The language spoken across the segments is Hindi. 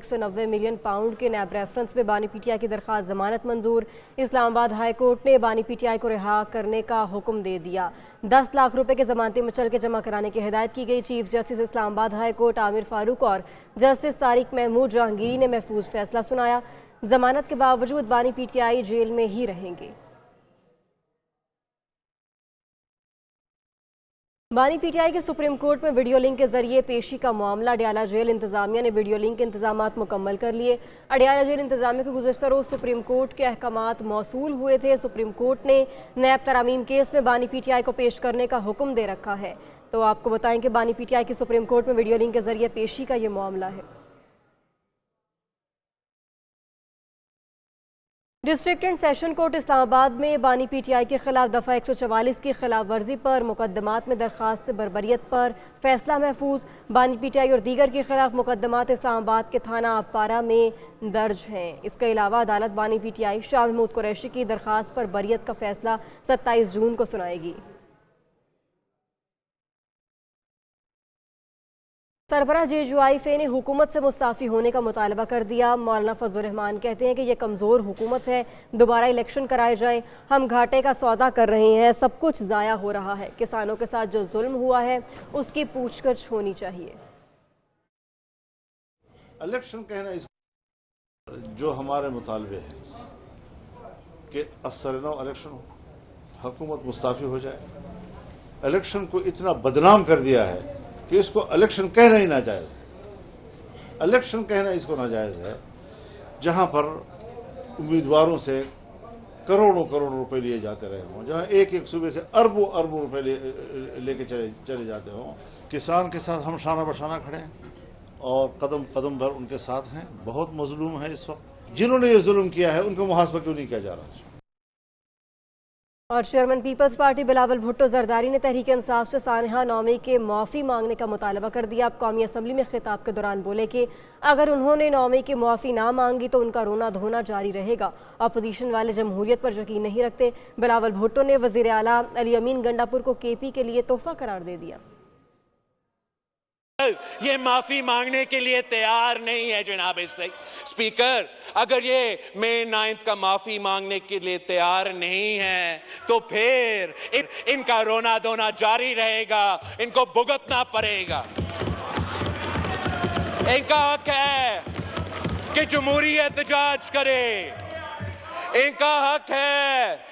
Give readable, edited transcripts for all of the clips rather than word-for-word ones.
190 मिलियन पाउंड के नैब रेफरेंस में बानी पीटीआई की दरखास्त जमानत मंजूर। इस्लामाबाद हाई कोर्ट ने बानी पीटीआई को रिहा करने का हुक्म दे दिया। 10 लाख रुपए के जमानती मुचल के जमा कराने की हिदायत की गई। Chief justice Islamabad high court Aamir Farooq और जस्टिस तारिक महमूद जहांगीरी ने महफूज फैसला सुनाया। जमानत के बावजूद बानी पीटीआई जेल में ही रहेंगे। बानी पीटीआई के सुप्रीम कोर्ट में वीडियो लिंक के जरिए पेशी का मामला। अडियाला जेल इंतजामिया ने वीडियो लिंक के इंतजामात मुकम्मल कर लिए। अडियाला जेल इंतजामिया को गुज़श्ता रोज सुप्रीम कोर्ट के अहकामात मौसूल हुए थे। सुप्रीम कोर्ट ने नैब तरामीम केस में बानी पीटीआई को पेश करने का हुक्म दे रखा है। तो आपको बताएं कि बानी पीटीआई की सुप्रीम कोर्ट में वीडियो लिंक के जरिए पेशी का ये मामला है। District and session court Islamabad में बानी पीटीआई के खिलाफ दफ़ा 144 की खिलाफ वर्जी पर मुकदमात में दरखास्त बरबरियत पर फैसला महफूज। बानी पीटीआई और दीगर के खिलाफ मुकदमात इस्लामाबाद के थाना अपारा में दर्ज हैं। इसके अलावा अदालत बानी पीटीआई शाह महमूद कुरैशी की दरखास्त पर बरियत का फैसला 27 जून को सुनाएगी। सरबराह JUIFA ने हुकूमत से मुस्ताफ़ी होने का मुतालबा कर दिया। मौलाना फजल रहमान कहते हैं कि यह कमज़ोर हुकूमत है, दोबारा इलेक्शन कराए जाएं। हम घाटे का सौदा कर रहे हैं, सब कुछ ज़ाया हो रहा है। किसानों के साथ जो जुल्म हुआ है उसकी पूछताछ होनी चाहिए। इलेक्शन कहना इस जो हमारे मुतालबे हैं कि असरनो इलेक्शन हो, हुकूमत मुस्ताफ़ी हो जाए। इलेक्शन को इतना बदनाम कर दिया है कि इसको इलेक्शन कहना ही नाजायज़ है। इलेक्शन कहना इसको नाजायज़ है जहां पर उम्मीदवारों से करोड़ों करोड़ रुपए लिए जाते रहे हों, जहां एक एक सूबे से अरबों अरबों रुपए लेके चले जाते हों। किसान के साथ हम शाना बशाना खड़े हैं और कदम कदम भर उनके साथ हैं। बहुत मजलूम है इस वक्त। जिन्होंने ये जुल्म किया है उनको मुहासबा क्यों नहीं किया जा रहा। और चेयरमैन पीपल्स पार्टी बिलावल भुट्टो जरदारी ने तहरीक इंसाफ से सानहा नौमी के माफ़ी मांगने का मुतालबा कर दिया। अब कौमी असम्बली में खिताब के दौरान बोले कि अगर उन्होंने नौमी की माफ़ी ना मांगी तो उनका रोना धोना जारी रहेगा। अपोजिशन वाले जमहूरियत पर यकीन नहीं रखते। बिलावल भुट्टो ने वज़ीर आला अली अमीन गंडापुर को KP के लिए तोहफा करार दे दिया। ये माफी मांगने के लिए तैयार नहीं है जनाब स्पीकर। अगर ये मई 9 का माफी मांगने के लिए तैयार नहीं है तो फिर इनका रोना धोना जारी रहेगा, इनको भुगतना पड़ेगा। इनका हक है कि जमहूरियत एहतजाज करे, इनका हक है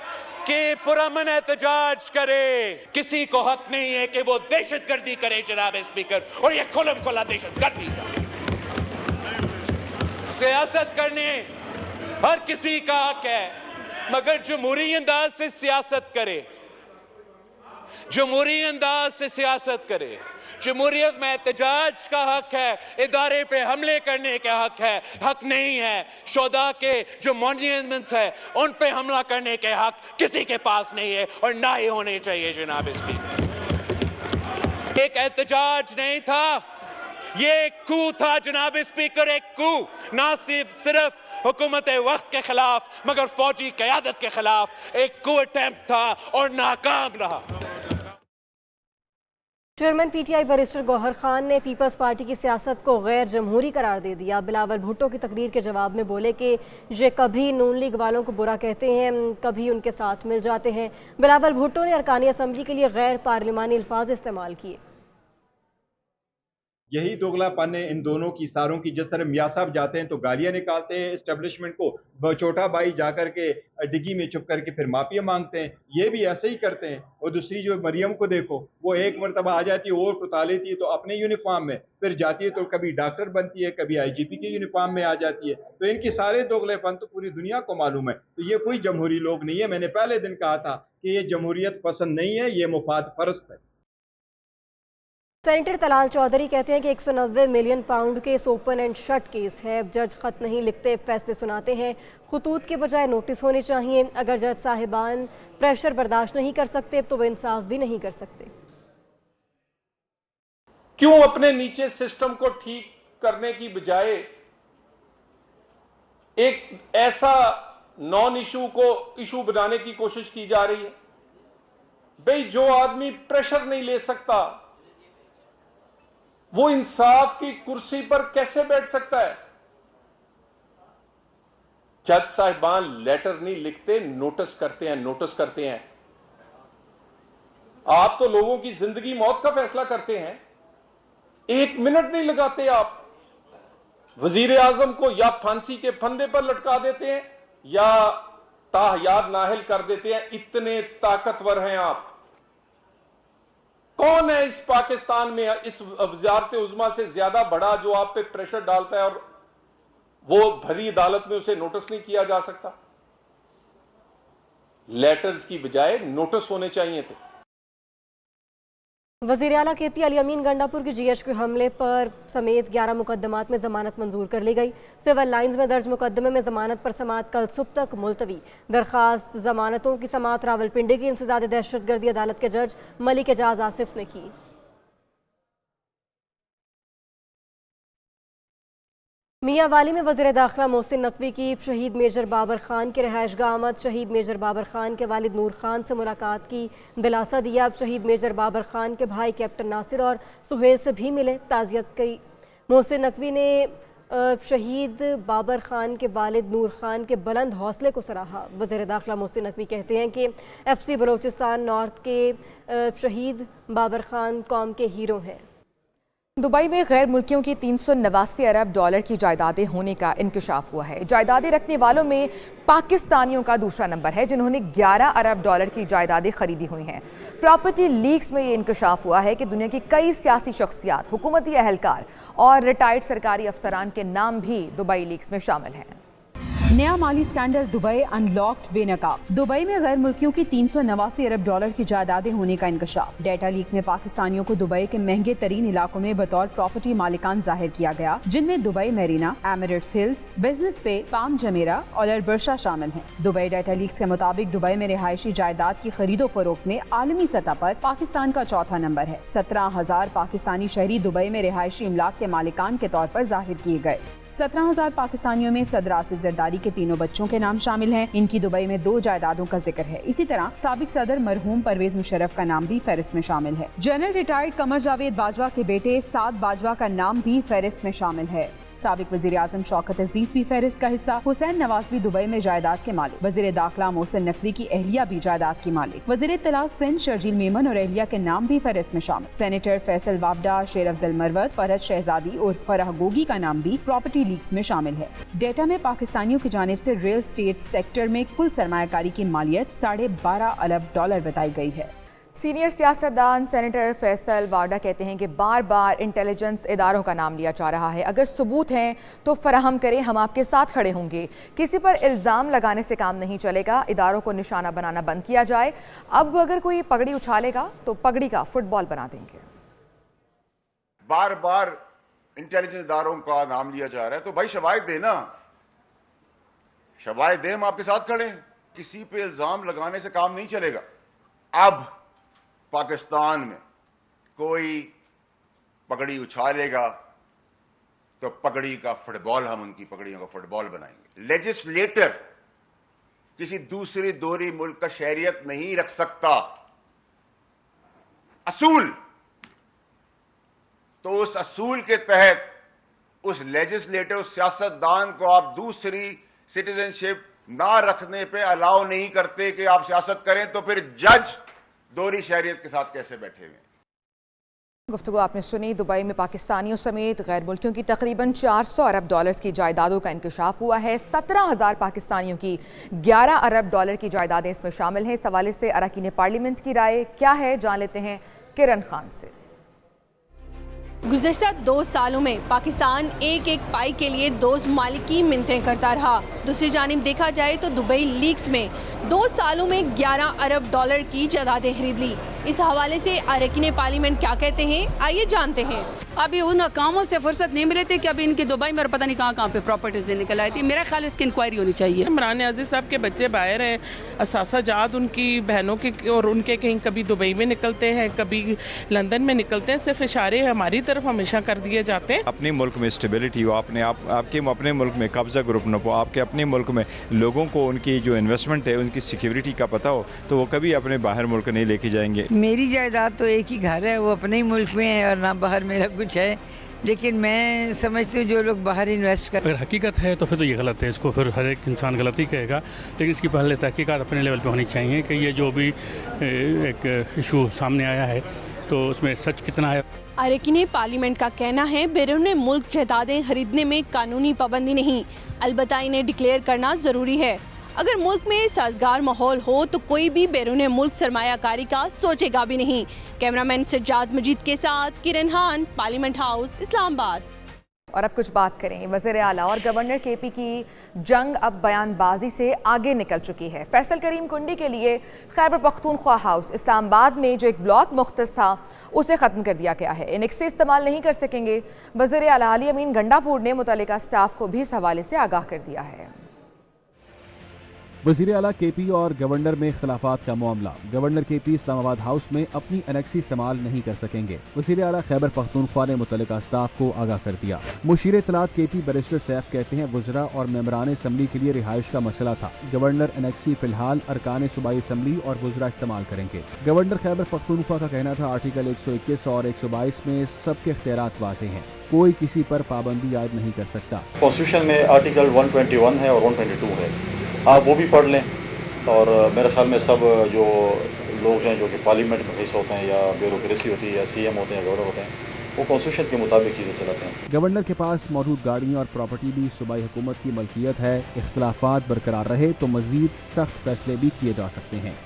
कि पुरअमन एहतजाज करे। किसी को हक नहीं है कि वो दहशतगर्दी करे जनाब स्पीकर, और ये खुलम खुला दहशतगर्दी का। सियासत करने हर किसी का हक है, मगर जमहूरी अंदाज से सियासत करे, जमहूरी अंदाज से सियासत करे। जमहूरियत में एहतजाज का हक है, इदारे पे हमले करने का हक है। हक नहीं है शोधा के जो मॉन्यूमेंट्स है उन पे हमला करने के हक किसी के पास नहीं है और ना ही होने चाहिए जनाब स्पीकर। एक एहतजाज नहीं था, ये एक कू था जनाब स्पीकर, एक कू। ना सिर्फ हुकूमत वक्त के खिलाफ मगर फौजी क़यादत के खिलाफ एक कू अटेम्प्ट था और नाकाम रहा। Chairman PTI barrister Gohar Khan ने पीपल्स पार्टी की सियासत को गैर जमहूरी करार दे दिया। बिलावल भुट्टो की तकरीर के जवाब में बोले कि ये कभी नून लीग वालों को बुरा कहते हैं, कभी उनके साथ मिल जाते हैं। बिलावल भुट्टो ने अरकानी असम्बली के लिए गैर पार्लिमानी अल्फाज इस्तेमाल किए। यही दोगलापन है इन दोनों की सारों की। जिस तरह मियाँ साहब जाते हैं तो गालियां निकालते हैं एस्टेब्लिशमेंट को, छोटा भाई जाकर के डिग्गी में चुप करके फिर माफिया मांगते हैं, ये भी ऐसे ही करते हैं। और दूसरी जो मरियम को देखो, वो एक मरतबा आ जाती है और उतार लेती है तो अपने यूनिफॉर्म में, फिर जाती है तो कभी डॉक्टर बनती है, कभी IGP के यूनिफॉर्म में आ जाती है। तो इनके सारे दोगलेपन तो पूरी दुनिया को मालूम है। तो ये कोई जमहूरी लोग नहीं है। मैंने पहले दिन कहा था कि ये जमहूरियत पसंद नहीं है, ये मुफाद परस्त है। सेनेटर तलाल चौधरी कहते हैं कि 190 million pound case open and shut case है। जज खत नहीं लिखते, फैसले सुनाते हैं। खुतूत के बजाय नोटिस होने चाहिए। अगर जज साहिबान प्रेशर बर्दाश्त नहीं कर सकते तो वे इंसाफ भी नहीं कर सकते। क्यों अपने नीचे सिस्टम को ठीक करने की बजाय एक ऐसा नॉन इशू को इशू बनाने की कोशिश की जा रही है? भाई, जो आदमी प्रेशर नहीं ले सकता वो इंसाफ की कुर्सी पर कैसे बैठ सकता है? जज साहिबान लेटर नहीं लिखते, नोटिस करते हैं, नोटिस करते हैं। आप तो लोगों की जिंदगी मौत का फैसला करते हैं, 1 मिनट नहीं लगाते आप। वजीर आजम को या फांसी के फंदे पर लटका देते हैं या ताहयात नाहिल कर देते हैं। इतने ताकतवर हैं आप। कौन है इस पाकिस्तान में, इस वजारत उज़्मा से ज्यादा बड़ा जो आप पे प्रेशर डालता है और वो भरी अदालत में उसे नोटिस नहीं किया जा सकता? लेटर्स की बजाय नोटिस होने चाहिए थे। वज़ीर आला KP अली अमीन गंडापुर की GH हमले पर समेत 11 मुकदमात में जमानत मंजूर कर ली गई। सिविल लाइंस में दर्ज मुकदमे में जमानत पर समाअत कल सुबह तक मुलतवी। दरखास्त जमानतों की समाअत रावलपिंडी की इंसदाद दहशतगर्दी अदालत के जज मलिक एजाज आसिफ ने की। मियां वाली में वज़ीर दाखिला मोहसिन नकवी की शहीद मेजर बाबर खान के रहायशगाह आमद। शहीद मेजर बाबर खान के वालिद नूर खान से मुलाकात की, दिलासा दिया। अब शहीद मेजर बाबर खान के भाई कैप्टन नासिर और सुहेल से भी मिले, ताज़ियत की। मोहसिन नकवी ने शहीद बाबर खान के वालिद नूर खान के बुलंद हौसले को सराहा। वज़ीर दाखिला मोहसिन नकवी कहते हैं कि FC बलोचिस्तान नॉर्थ के शहीद बाबर खान कौम के हीरो हैं। दुबई में गैर मुल्कियों की 389 अरब डॉलर की जायदादें होने का इंकशाफ हुआ है। जायदादें रखने वालों में पाकिस्तानियों का दूसरा नंबर है, जिन्होंने 11 अरब डॉलर की जायदादें खरीदी हुई हैं। प्रॉपर्टी लीक्स में ये इंकशाफ हुआ है कि दुनिया की कई सियासी शख्सियात, हुकूमती अहलकार और रिटायर्ड सरकारी अफसरान के नाम भी दुबई लीक्स में शामिल हैं। नया माली स्कैंडल दुबई अनलॉक्ड बेनकाब। दुबई में गैर मुल्कियों की 389 अरब डॉलर की जायदादें होने का इंकशाफ। डेटा लीक में पाकिस्तानियों को दुबई के महंगे तरीन इलाकों में बतौर प्रॉपर्टी मालिकान जाहिर किया गया, जिनमें Dubai Mirena, Emirates hills, business पे, पाम जमेरा और अलबर्शा शामिल हैं। दुबई डेटा लीक्स के मुताबिक दुबई में रिहायशी जायदाद की खरीदो फरोख्त में आलमी सतह पर पाकिस्तान का चौथा नंबर है। 17,000 पाकिस्तानी शहरी दुबई में रिहायशी इमलाक के मालिकान के तौर पर जाहिर किए गए। 17,000 पाकिस्तानियों में सदर आसिफ जरदारी के 3 बच्चों के नाम शामिल हैं। इनकी दुबई में 2 जायदादों का जिक्र है। इसी तरह साबिक सदर मरहूम परवेज मुशर्रफ का नाम भी फहरिस्त में शामिल है। जनरल रिटायर्ड कमर जावेद बाजवा के बेटे साद बाजवा का नाम भी फहरिस्त में शामिल है। साबिक वजीर आजम शौकत अजीज भी फहरिस्त का हिस्सा। हुसैन नवाज भी दुबई में जायदाद के मालिक। वजीर दाखिला मोहसिन नकवी की अहलिया भी जायदाद की मालिक। वजीर इत्तला सिंध शर्जील मेमन और अहलिया के नाम भी फहरिस्त में शामिल। सेनेटर फैसल वावडा, शेर अफजल मरवत, फरहत शहजादी और फराह गोगी का नाम भी प्रॉपर्टी लीक्स में शामिल है। डेटा में पाकिस्तानियों की जानिब से रियल स्टेट सेक्टर में कुल सरमायाकारी की मालियत 12.5 अरब डॉलर बताई गई है। सीनियर सियासतदान सेनेटर फैसल वाडा कहते हैं कि बार बार इंटेलिजेंस इदारों का नाम लिया जा रहा है। अगर सबूत हैं तो फराहम करें, हम आपके साथ खड़े होंगे। किसी पर इल्ज़ाम लगाने से काम नहीं चलेगा, इदारों को निशाना बनाना बंद किया जाए। अब अगर कोई पगड़ी उछालेगा तो पगड़ी का फुटबॉल बना देंगे। बार बार इंटेलिजेंस इदारों का नाम लिया जा रहा है तो भाई शवाहिद देना, शवाहिद दे, हम आपके साथ खड़े हैं। किसी पे इल्जाम लगाने से काम नहीं चलेगा। अब पाकिस्तान में कोई पगड़ी उछालेगा तो पगड़ी का फुटबॉल, हम उनकी पगड़ियों का फुटबॉल बनाएंगे। लेजिस्लेटर किसी दूसरी दोहरी मुल्क का शहरियत नहीं रख सकता। असूल, तो उस असूल के तहत उस लेजिस्लेटर, उस सियासतदान को आप दूसरी सिटीजनशिप ना रखने पे अलाउ नहीं करते कि आप सियासत करें, तो फिर जज दोहरी शहरियत के साथ कैसे बैठे हुए? गुफ्तगू आपने सुनी। दुबई में पाकिस्तानियों समेत गैर मुल्कियों की तकरीबन 400 अरब डॉलर की जायदादों का इंकशाफ हुआ है। 17,000 पाकिस्तानियों की 11 अरब डॉलर की जायदादें इसमें शामिल हैं। इस हवाले से अरकान पार्लियामेंट की राय क्या है, जान लेते हैं किरण खान से। गुज़श्ता 2 सालों में पाकिस्तान एक एक पाई के लिए 2 मालिक की मिन्नतें करता रहा। दूसरी जानिब देखा जाए तो दुबई लीक्स में 2 सालों में 11 अरब डॉलर की जायदादें खरीद ली। इस हवाले से अरकान पार्लियामेंट क्या कहते हैं, आइए जानते हैं। अभी उन कामों से फुर्सत नहीं मिले थे कि अभी इनके दुबई में पता नहीं कहाँ पे प्रॉपर्टीज निकल आई थी। मेरा ख्याल इसकी इंक्वायरी होनी चाहिए। इमरान अजीज साहब के बच्चे बाहर हैं, असासाजात उनकी बहनों के और उनके कहीं कभी दुबई में निकलते हैं, कभी लंदन में निकलते हैं। सिर्फ इशारे हमारी तरफ हमेशा कर दिए जाते हैं। अपने मुल्क में स्टेबिलिटी हो, आपके अपने मुल्क में कब्जा ग्रुप न हो, आपके अपने मुल्क में लोगों को उनकी जो इन्वेस्टमेंट है उनकी सिक्योरिटी का पता हो, तो वो कभी अपने बाहर मुल्क नहीं लेके जाएंगे। मेरी जायदाद तो एक ही घर है, वो अपने ही मुल्क में है और ना बाहर मेरा कुछ है, लेकिन मैं समझती हूँ जो लोग बाहर इन्वेस्ट कर, अगर हकीकत है तो फिर तो ये गलत है, इसको फिर हर एक इंसान गलत ही कहेगा, लेकिन इसकी पहले तहकीकात अपने लेवल पे होनी चाहिए कि ये जो भी एक इशू सामने आया है तो उसमें सच कितना है। अरकान पार्लियामेंट का कहना है बैरून मुल्क जायदादें खरीदने में कानूनी पाबंदी नहीं, अलबत्ता इन्हें डिक्लेयर करना जरूरी है। अगर मुल्क में साजगार माहौल हो तो कोई भी बैरून मुल्क सरमायाकारी का सोचेगा भी नहीं। कैमरामैन सज्जाद मजीद के साथ किरण खान, पार्लियामेंट हाउस, इस्लामाबाद। और अब कुछ बात करें वज़ीर आला और गवर्नर केपी की जंग अब बयानबाजी से आगे निकल चुकी है। फैसल करीम कुंडी के लिए खैबर पख्तूनख्वा हाउस इस्लामाबाद में जो एक ब्लॉक मुख्तस था उसे ख़त्म कर दिया गया है। इनेक्से इस्तेमाल नहीं कर सकेंगे। वज़ीर आला अली अमीन गंडापुर ने मुतल्लिका स्टाफ को भी इस हवाले से आगाह कर दिया है। वज़ीर आला केपी और गवर्नर में इख्तिलाफात का मामला। गवर्नर केपी इस्लामाबाद हाउस में अपनी एनेक्सी इस्तेमाल नहीं कर सकेंगे। वज़ीर आला खैबर पख्तूनख्वा ने मुतल्लिका स्टाफ को आगाह कर दिया। मुशीर इत्तलात केपी बैरिस्टर सैफ कहते हैं वज़रा और मेंबरान असम्बली के लिए रिहाइश का मसला था। गवर्नर एनेक्सी फिलहाल अरकान सूबाई असम्बली और वज़रा इस्तेमाल करेंगे। गवर्नर खैबर पख्तूनख्वा का कहना था आर्टिकल 121 और 122 में सबके इख्तियारात वाज़ेह हैं, कोई किसी पर पाबंदी आयद नहीं कर सकता। कॉन्स्टिट्यूशन में आर्टिकल 121 है और 122 है, आप वो भी पढ़ लें। और मेरे ख्याल में सब जो लोग हैं जो कि पार्लियामेंट में हिस्सा होते हैं या ब्यूरोक्रेसी होती है या CM होते हैं, गवर्नर होते हैं, वो कॉन्स्टिट्यूशन के मुताबिक चीज़ें चलाते हैं। गवर्नर के पास मौजूद गाड़ियाँ और प्रॉपर्टी भी सूबाई हुकूमत की मलकियत है। इख्तिलाफात बरकरार रहे तो मजीद सख्त फैसले भी किए जा सकते हैं।